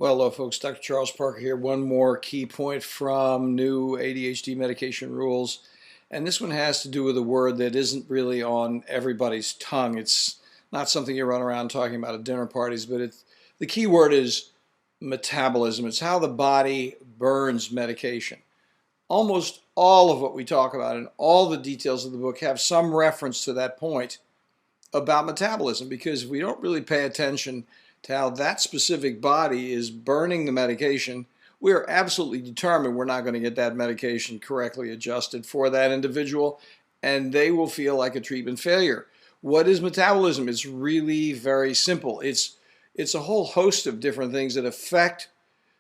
Well, hello folks, Dr. Charles Parker here. One more key point from new ADHD medication rules. And this one has to do with a word that isn't really on everybody's tongue. It's not something you run around talking about at dinner parties, but the key word is metabolism. It's how the body burns medication. Almost all of what we talk about and all the details of the book have some reference to that point about metabolism, because if we don't really pay attention to how that specific body is burning the medication, we are absolutely determined we're not going to get that medication correctly adjusted for that individual, and they will feel like a treatment failure. What is metabolism? It's really very simple. It's a whole host of different things that affect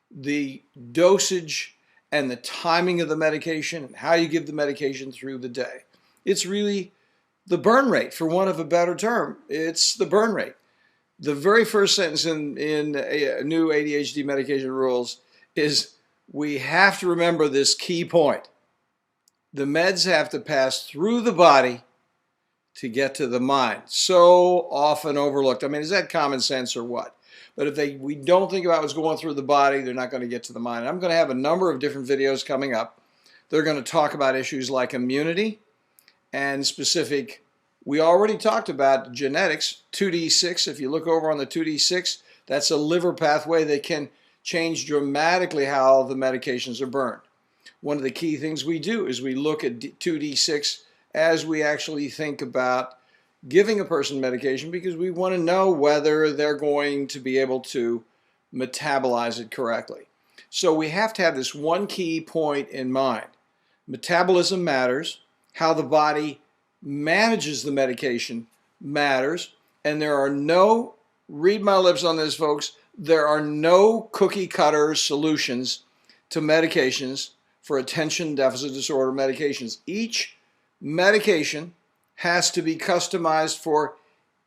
the dosage and the timing of the medication and how you give the medication through the day. It's really the burn rate, for want of a better term. It's the burn rate. The very first sentence in new ADHD medication rules is we have to remember this key point. The meds have to pass through the body to get to the mind. So often overlooked. I mean, is that common sense or what? But if we don't think about what's going through the body, they're not going to get to the mind. I'm going to have a number of different videos coming up. They're going to talk about issues like immunity and specific. We already talked about genetics, 2D6. If you look over on the 2D6, that's a liver pathway that can change dramatically how the medications are burned. One of the key things we do is we look at 2D6 as we actually think about giving a person medication, because we want to know whether they're going to be able to metabolize it correctly. So we have to have this one key point in mind. Metabolism matters. How the body manages the medication matters, and there are no, read my lips on this folks, there are no cookie cutter solutions to medications for attention deficit disorder medications. Each medication has to be customized for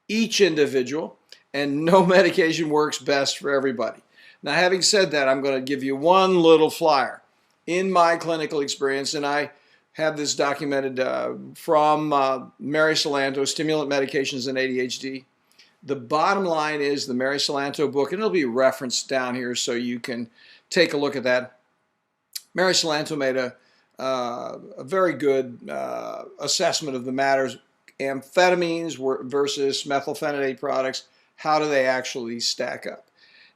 each individual, and no medication works best for everybody. Now, having said that, I'm going to give you one little flyer. In my clinical experience, and I have this documented from Mary Salanto, Stimulant Medications and ADHD. The bottom line is the Mary Salanto book, and it'll be referenced down here so you can take a look at that. Mary Salanto made a very good assessment of the matters. Amphetamines versus methylphenidate products, how do they actually stack up?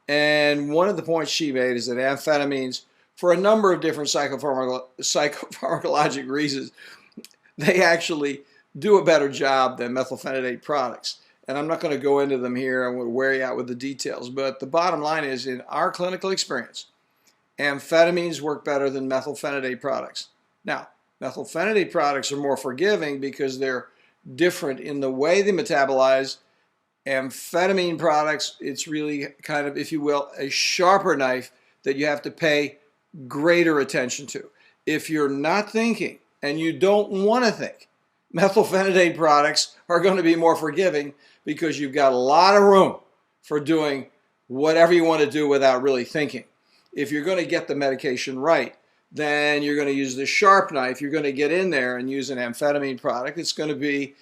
And one of the points she made is that amphetamines, for a number of different psychopharmacologic reasons, they actually do a better job than methylphenidate products. And I'm not going to go into them here. I'm going to wear you out with the details. But the bottom line is, in our clinical experience, amphetamines work better than methylphenidate products. Now, methylphenidate products are more forgiving because they're different in the way they metabolize. Amphetamine products, it's really kind of, if you will, a sharper knife that you have to pay greater attention to. If you're not thinking and you don't want to think, methylphenidate products are going to be more forgiving because you've got a lot of room for doing whatever you want to do without really thinking. If you're going to get the medication right, then you're going to use the sharp knife. You're going to get in there and use an amphetamine product. It's going to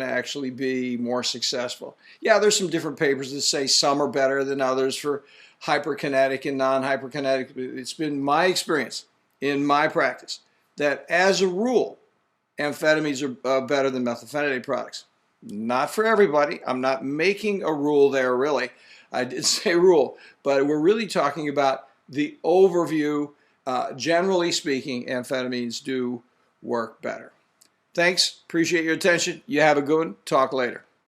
actually be more successful. Yeah, there's some different papers that say some are better than others for hyperkinetic and non-hyperkinetic. It's been my experience in my practice that, as a rule, amphetamines are better than methylphenidate products. Not for everybody. I'm not making a rule there, really. I did say rule, but we're really talking about the overview. Generally speaking, amphetamines do work better. Thanks. Appreciate your attention. You have a good one. Talk later.